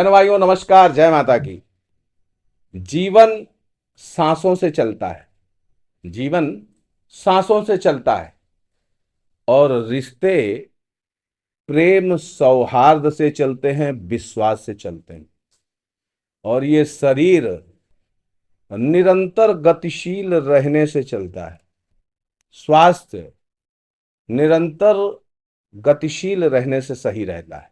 बहनों भाइयों नमस्कार, जय माता की। जीवन सांसों से चलता है। जीवन सांसों से चलता है और रिश्ते प्रेम सौहार्द से चलते हैं, विश्वास से चलते हैं। और ये शरीर निरंतर गतिशील रहने से चलता है। स्वास्थ्य निरंतर गतिशील रहने से सही रहता है।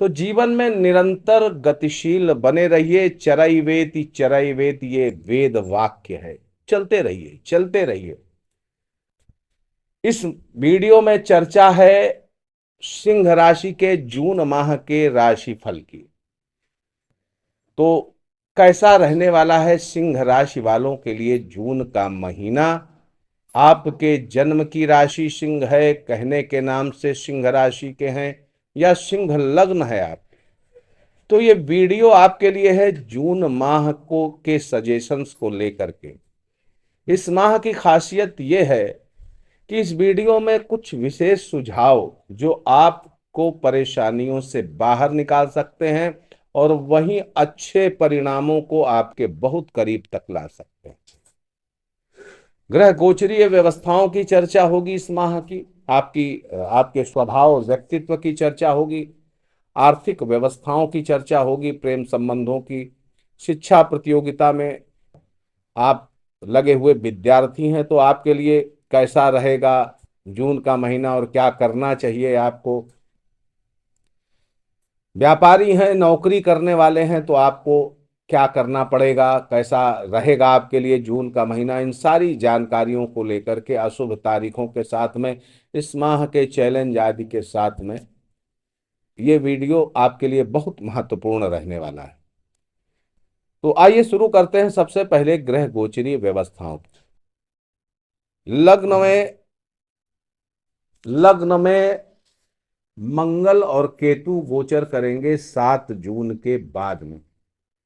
तो जीवन में निरंतर गतिशील बने रहिए। चरैवेति ये वेद वाक्य है। चलते रहिए, चलते रहिए। इस वीडियो में चर्चा है सिंह राशि के जून माह के राशिफल की। तो कैसा रहने वाला है सिंह राशि वालों के लिए जून का महीना। आपके जन्म की राशि सिंह है, कहने के नाम से सिंह राशि के हैं, या सिंह लग्न है आप, तो ये वीडियो आपके लिए है जून माह को के सजेशंस को लेकर के। इस माह की खासियत ये है कि इस वीडियो में कुछ विशेष सुझाव जो आपको परेशानियों से बाहर निकाल सकते हैं और वहीं अच्छे परिणामों को आपके बहुत करीब तक ला सकते हैं। ग्रह गोचरीय व्यवस्थाओं की चर्चा होगी इस माह की। आपके स्वभाव व्यक्तित्व की चर्चा होगी। आर्थिक व्यवस्थाओं की चर्चा होगी, प्रेम संबंधों की। शिक्षा प्रतियोगिता में आप लगे हुए विद्यार्थी हैं तो आपके लिए कैसा रहेगा जून का महीना और क्या करना चाहिए आपको। व्यापारी हैं, नौकरी करने वाले हैं तो आपको क्या करना पड़ेगा, कैसा रहेगा आपके लिए जून का महीना। इन सारी जानकारियों को लेकर के अशुभ तारीखों के साथ में, इस माह के चैलेंज आदि के साथ में ये वीडियो आपके लिए बहुत महत्वपूर्ण रहने वाला है। तो आइए शुरू करते हैं सबसे पहले ग्रह गोचरीय व्यवस्थाओं। लग्न में मंगल और केतु गोचर करेंगे 7 जून के बाद में,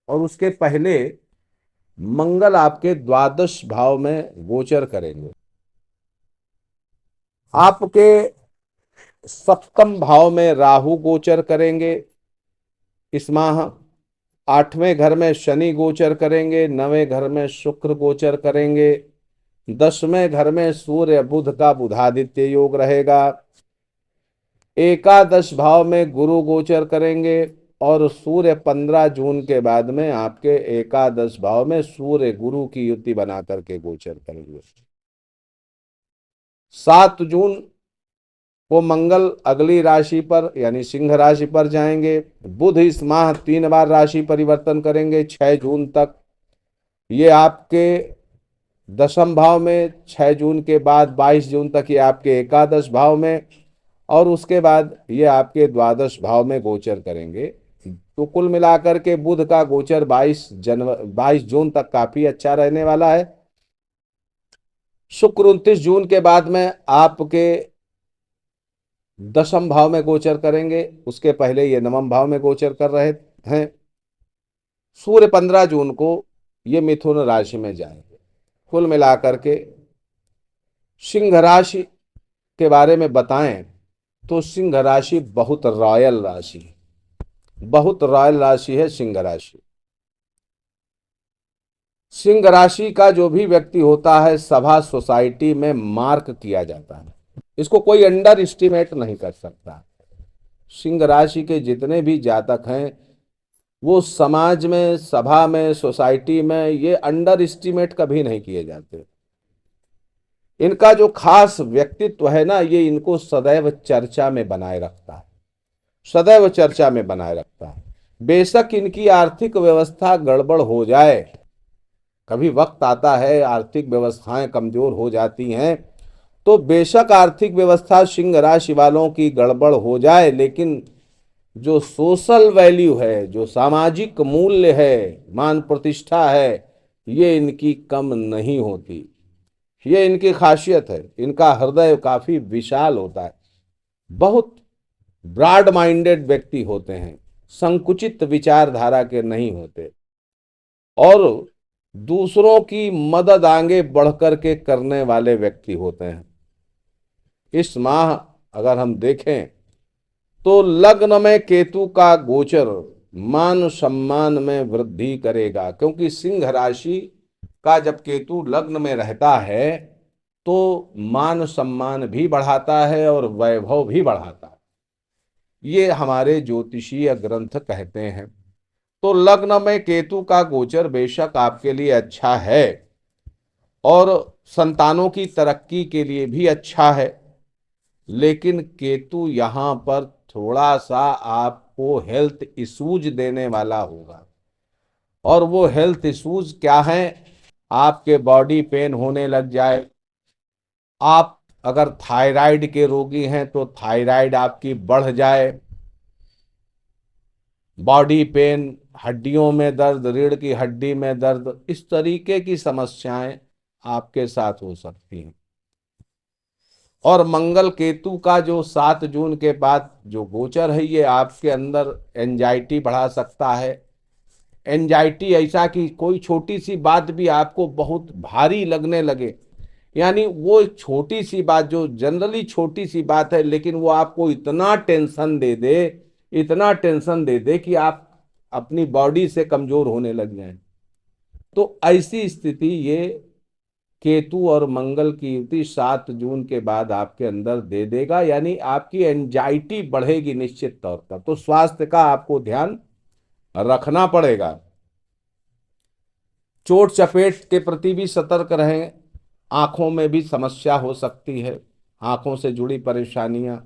और उसके पहले मंगल आपके द्वादश भाव में गोचर करेंगे। आपके सप्तम भाव में राहु गोचर करेंगे इस माह। 8वें घर में शनि गोचर करेंगे, 9वें घर में शुक्र गोचर करेंगे, 10वें घर में सूर्य बुध का बुधादित्य योग रहेगा। एकादश भाव में गुरु गोचर करेंगे और सूर्य 15 जून के बाद में आपके एकादश भाव में सूर्य गुरु की युति बना करके गोचर करेंगे। 7 जून को मंगल अगली राशि पर यानी सिंह राशि पर जाएंगे। बुध इस माह 3 बार राशि परिवर्तन करेंगे 6 जून तक। ये आपके दशम भाव में, 6 जून के बाद 22 जून तक ये आपके एकादश भाव में, और उसके बाद ये आपके द्वादश भाव में गोचर करेंगे। तो कुल मिलाकर के बुध का गोचर 22 जून तक काफी अच्छा रहने वाला है। शुक्र 29 जून के बाद में आपके दशम भाव में गोचर करेंगे, उसके पहले ये नवम भाव में गोचर कर रहे हैं। सूर्य 15 जून को ये मिथुन राशि में जाएंगे। कुल मिलाकर के सिंह राशि के बारे में बताएं तो सिंह राशि बहुत रॉयल राशि है, बहुत रॉयल राशि है सिंह राशि। सिंह राशि का जो भी व्यक्ति होता है सभा सोसाइटी में मार्क किया जाता है, इसको कोई अंडर एस्टिमेट नहीं कर सकता। सिंह राशि के जितने भी जातक हैं वो समाज में, सभा में, सोसाइटी में ये अंडर एस्टिमेट कभी नहीं किए जाते। इनका जो खास व्यक्तित्व है ना, ये इनको सदैव चर्चा में बनाए रखता है, सदैव चर्चा में बनाए रखता है। बेशक इनकी आर्थिक व्यवस्था गड़बड़ हो जाए, कभी वक्त आता है आर्थिक व्यवस्थाएं कमजोर हो जाती हैं, तो बेशक आर्थिक व्यवस्था सिंह राशि वालों की गड़बड़ हो जाए, लेकिन जो सोशल वैल्यू है, जो सामाजिक मूल्य है, मान प्रतिष्ठा है, ये इनकी कम नहीं होती। ये इनकी खासियत है। इनका हृदय काफी विशाल होता है, बहुत ब्रॉड माइंडेड व्यक्ति होते हैं, संकुचित विचारधारा के नहीं होते, और दूसरों की मदद आगे बढ़कर के करने वाले व्यक्ति होते हैं। इस माह अगर हम देखें तो लग्न में केतु का गोचर मान सम्मान में वृद्धि करेगा, क्योंकि सिंह राशि का जब केतु लग्न में रहता है तो मान सम्मान भी बढ़ाता है और वैभव भी बढ़ाता है, ये हमारे ज्योतिषीय ग्रंथ कहते हैं। तो लग्न में केतु का गोचर बेशक आपके लिए अच्छा है और संतानों की तरक्की के लिए भी अच्छा है, लेकिन केतु यहां पर थोड़ा सा आपको हेल्थ इश्यूज देने वाला होगा। और वो हेल्थ इश्यूज क्या हैं? आपके बॉडी पेन होने लग जाए, आप अगर थायराइड के रोगी हैं तो थायराइड आपकी बढ़ जाए, बॉडी पेन, हड्डियों में दर्द, रीढ़ की हड्डी में दर्द, इस तरीके की समस्याएं आपके साथ हो सकती हैं। और मंगल केतु का जो 7 जून के बाद जो गोचर है, ये आपके अंदर एंजाइटी बढ़ा सकता है। एंजाइटी ऐसा कि कोई छोटी सी बात भी आपको बहुत भारी लगने लगे, यानी वो एक छोटी सी बात जो जनरली छोटी सी बात है, लेकिन वो आपको इतना टेंशन दे दे, इतना टेंशन दे दे कि आप अपनी बॉडी से कमजोर होने लग जाएं। तो ऐसी स्थिति ये केतु और मंगल की युति 7 जून के बाद आपके अंदर दे देगा, यानी आपकी एंजाइटी बढ़ेगी निश्चित तौर पर। तो स्वास्थ्य का आपको ध्यान रखना पड़ेगा। चोट चपेट के प्रति भी सतर्क रहें, आंखों में भी समस्या हो सकती है, आंखों से जुड़ी परेशानियां,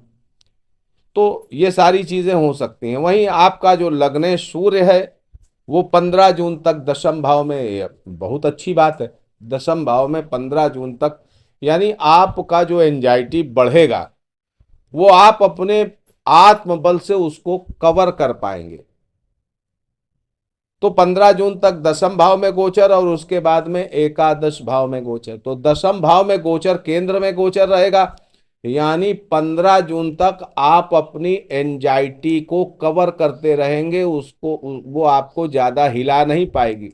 तो ये सारी चीजें हो सकती हैं। वहीं आपका जो लग्नेश सूर्य है वो 15 जून तक दशम भाव में, ये बहुत अच्छी बात है, दशम भाव में 15 जून तक, यानी आपका जो एंजाइटी बढ़ेगा वो आप अपने आत्मबल से उसको कवर कर पाएंगे। तो 15 जून तक दशम भाव में गोचर और उसके बाद में एकादश भाव में गोचर। तो दशम भाव में गोचर केंद्र में गोचर रहेगा, यानी 15 जून तक आप अपनी एंजाइटी को कवर करते रहेंगे, उसको वो आपको ज्यादा हिला नहीं पाएगी।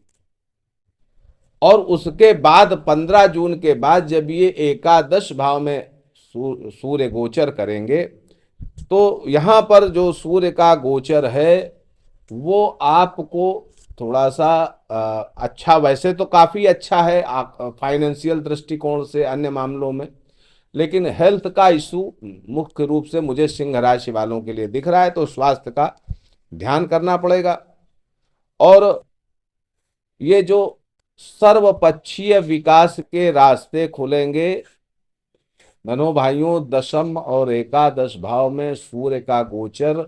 और उसके बाद 15 जून के बाद जब ये एकादश भाव में सूर्य गोचर करेंगे, तो यहां पर जो सूर्य का गोचर है वो आपको थोड़ा सा अच्छा, वैसे तो काफी अच्छा है फाइनेंशियल दृष्टिकोण से, अन्य मामलों में, लेकिन हेल्थ का इशू मुख्य रूप से मुझे सिंह राशि वालों के लिए दिख रहा है। तो स्वास्थ्य का ध्यान करना पड़ेगा। और ये जो सर्वपक्षीय विकास के रास्ते खुलेंगे बहनों भाइयों, दशम और एकादश भाव में सूर्य का गोचर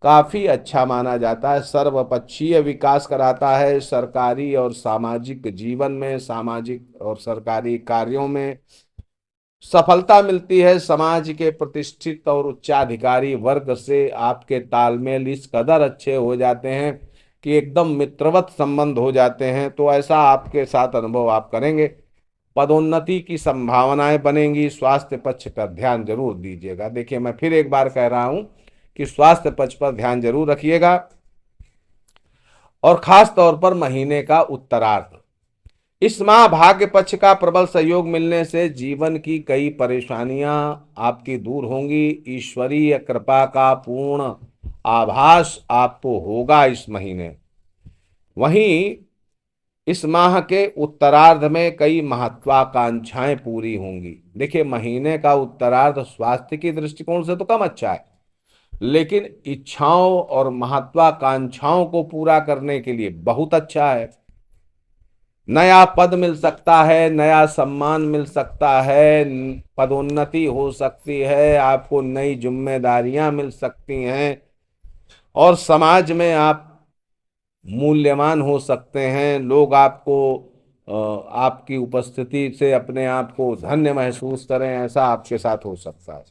काफी अच्छा माना जाता है, सर्वपक्षीय विकास कराता है। सरकारी और सामाजिक जीवन में, सामाजिक और सरकारी कार्यों में सफलता मिलती है। समाज के प्रतिष्ठित और उच्चाधिकारी वर्ग से आपके तालमेल इस कदर अच्छे हो जाते हैं कि एकदम मित्रवत संबंध हो जाते हैं। तो ऐसा आपके साथ अनुभव आप करेंगे, पदोन्नति की संभावनाएं बनेंगी। स्वास्थ्य पक्ष पर ध्यान जरूर दीजिएगा। देखिए, मैं फिर एक बार कह रहा हूं कि स्वास्थ्य पक्ष पर ध्यान जरूर रखिएगा, और खास तौर पर महीने का उत्तरार्ध। इस माह भाग्य पक्ष का प्रबल सहयोग मिलने से जीवन की कई परेशानियां आपकी दूर होंगी। ईश्वरीय कृपा का पूर्ण आभास आपको होगा इस महीने। वहीं इस माह के उत्तरार्ध में कई महत्वाकांक्षाएं पूरी होंगी। देखिए, महीने का उत्तरार्ध स्वास्थ्य की दृष्टिकोण से तो कम अच्छा है, लेकिन इच्छाओं और महत्वाकांक्षाओं को पूरा करने के लिए बहुत अच्छा है। नया पद मिल सकता है, नया सम्मान मिल सकता है, पदोन्नति हो सकती है, आपको नई जिम्मेदारियां मिल सकती हैं, और समाज में आप मूल्यवान हो सकते हैं। लोग आपको आपकी उपस्थिति से अपने आप को धन्य महसूस करें, ऐसा आपके साथ हो सकता है।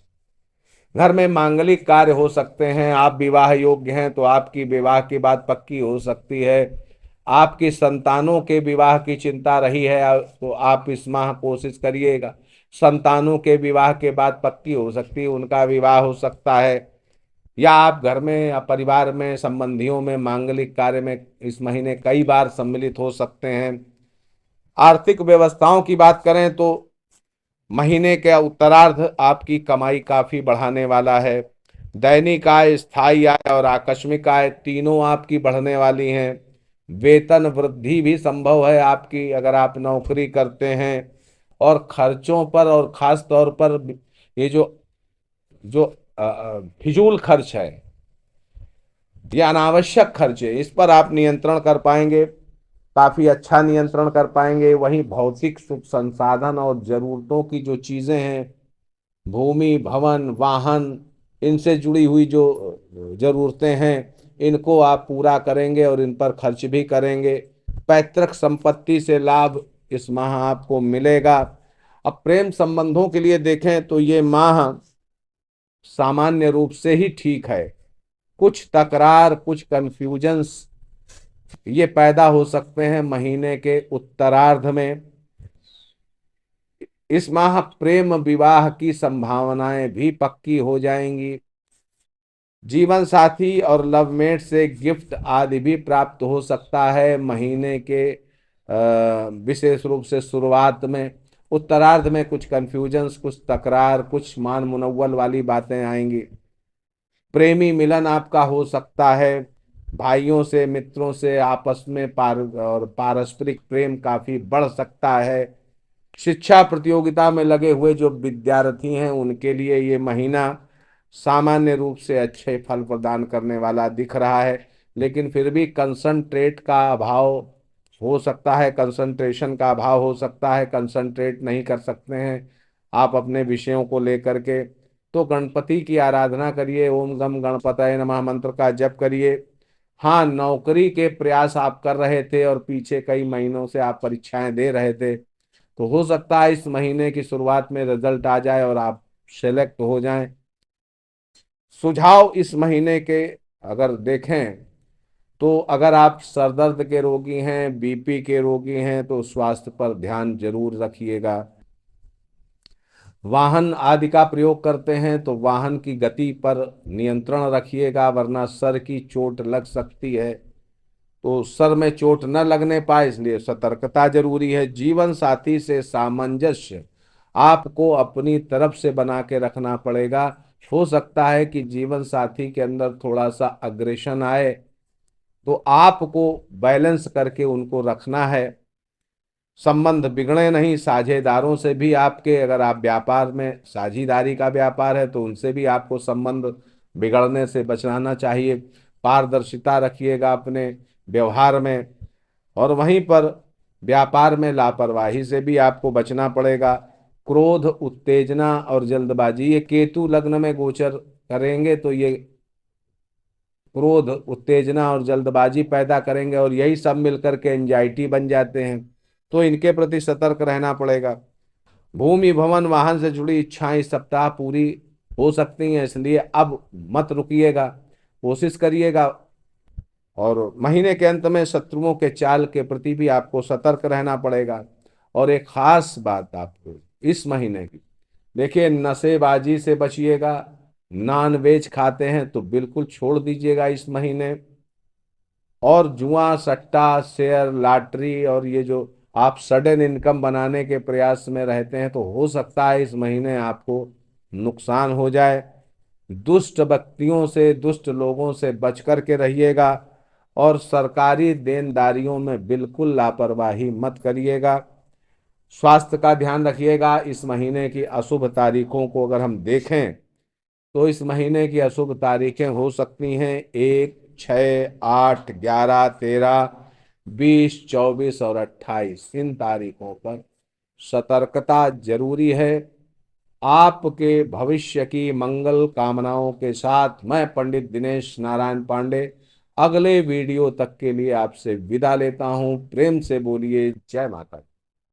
घर में मांगलिक कार्य हो सकते हैं। आप विवाह योग्य हैं तो आपकी विवाह की बात पक्की हो सकती है। आपकी संतानों के विवाह की चिंता रही है तो आप इस माह कोशिश करिएगा, संतानों के विवाह के बाद पक्की हो सकती है, उनका विवाह हो सकता है। या आप घर में या परिवार में, संबंधियों में मांगलिक कार्य में इस महीने कई बार सम्मिलित हो सकते हैं। आर्थिक व्यवस्थाओं की बात करें तो महीने के उत्तरार्ध आपकी कमाई काफी बढ़ाने वाला है। दैनिक आय, स्थायी आय और आकस्मिक आय तीनों आपकी बढ़ने वाली हैं। वेतन वृद्धि भी संभव है आपकी अगर आप नौकरी करते हैं। और खर्चों पर और खास तौर पर ये जो जो फिजूल खर्च है, ये अनावश्यक खर्च है, इस पर आप नियंत्रण कर पाएंगे, काफी अच्छा नियंत्रण कर पाएंगे। वहीं भौतिक सुख संसाधन और जरूरतों की जो चीजें हैं, भूमि भवन वाहन, इनसे जुड़ी हुई जो जरूरतें हैं, इनको आप पूरा करेंगे और इन पर खर्च भी करेंगे। पैतृक संपत्ति से लाभ इस माह आपको मिलेगा। अब प्रेम संबंधों के लिए देखें तो ये माह सामान्य रूप से ही ठीक है। कुछ तकरार, कुछ कंफ्यूजन्स ये पैदा हो सकते हैं महीने के उत्तरार्ध में। इस माह प्रेम विवाह की संभावनाएं भी पक्की हो जाएंगी। जीवन साथी और लवमेट से गिफ्ट आदि भी प्राप्त हो सकता है महीने के विशेष रूप से शुरुआत में। उत्तरार्ध में कुछ कंफ्यूजन्स, कुछ तकरार, कुछ मान मुनव्वल वाली बातें आएंगी। प्रेमी मिलन आपका हो सकता है। भाइयों से, मित्रों से आपस में पारस्परिक प्रेम काफी बढ़ सकता है। शिक्षा प्रतियोगिता में लगे हुए जो विद्यार्थी हैं उनके लिए ये महीना सामान्य रूप से अच्छे फल प्रदान करने वाला दिख रहा है। लेकिन फिर भी कंसंट्रेट का अभाव हो सकता है, कंसंट्रेशन का अभाव हो सकता है, कंसंट्रेट नहीं कर सकते हैं आप अपने विषयों को लेकर के। तो गणपति की आराधना करिए, ओम गम गणपतये नमः मंत्र का जप करिए। हाँ, नौकरी के प्रयास आप कर रहे थे और पीछे कई महीनों से आप परीक्षाएं दे रहे थे, तो हो सकता है इस महीने की शुरुआत में रिजल्ट आ जाए और आप सेलेक्ट हो जाएं। सुझाव इस महीने के अगर देखें तो अगर आप सरदर्द के रोगी हैं, बीपी के रोगी हैं, तो स्वास्थ्य पर ध्यान जरूर रखिएगा। वाहन आदि का प्रयोग करते हैं तो वाहन की गति पर नियंत्रण रखिएगा, वरना सर की चोट लग सकती है। तो सर में चोट न लगने पाए इसलिए सतर्कता जरूरी है। जीवन साथी से सामंजस्य आपको अपनी तरफ से बना के रखना पड़ेगा। हो सकता है कि जीवन साथी के अंदर थोड़ा सा अग्रेशन आए, तो आपको बैलेंस करके उनको रखना है। संबंध बिगड़े नहीं। साझेदारों से भी आपके, अगर आप व्यापार में साझेदारी का व्यापार है तो उनसे भी आपको संबंध बिगड़ने से बचाना चाहिए। पारदर्शिता रखिएगा अपने व्यवहार में। और वहीं पर व्यापार में लापरवाही से भी आपको बचना पड़ेगा। क्रोध, उत्तेजना और जल्दबाजी, ये केतु लग्न में गोचर करेंगे तो ये क्रोध, उत्तेजना और जल्दबाजी पैदा करेंगे और यही सब मिलकर के एंजाइटी बन जाते हैं। तो इनके प्रति सतर्क रहना पड़ेगा। भूमि भवन वाहन से जुड़ी इच्छाएं इस सप्ताह पूरी हो सकती हैं, इसलिए अब मत रुकिएगा, कोशिश करिएगा। और महीने के अंत में शत्रुओं के चाल के प्रति भी आपको सतर्क रहना पड़ेगा। और एक खास बात आपको इस महीने की, देखिए, नशेबाजी से बचिएगा। नॉन वेज खाते हैं तो बिल्कुल छोड़ दीजिएगा इस महीने। और जुआ, सट्टा, शेयर, लॉटरी और ये जो आप सडन इनकम बनाने के प्रयास में रहते हैं, तो हो सकता है इस महीने आपको नुकसान हो जाए। दुष्ट व्यक्तियों से, दुष्ट लोगों से बच कर के रहिएगा। और सरकारी देनदारियों में बिल्कुल लापरवाही मत करिएगा। स्वास्थ्य का ध्यान रखिएगा। इस महीने की अशुभ तारीखों को अगर हम देखें तो इस महीने की अशुभ तारीखें हो सकती हैं 1, 6, 8, 11, 13, 20, 24 और 28। इन तारीखों पर सतर्कता जरूरी है। आपके भविष्य की मंगल कामनाओं के साथ मैं पंडित दिनेश नारायण पांडे अगले वीडियो तक के लिए आपसे विदा लेता हूं। प्रेम से बोलिए जय माता दी।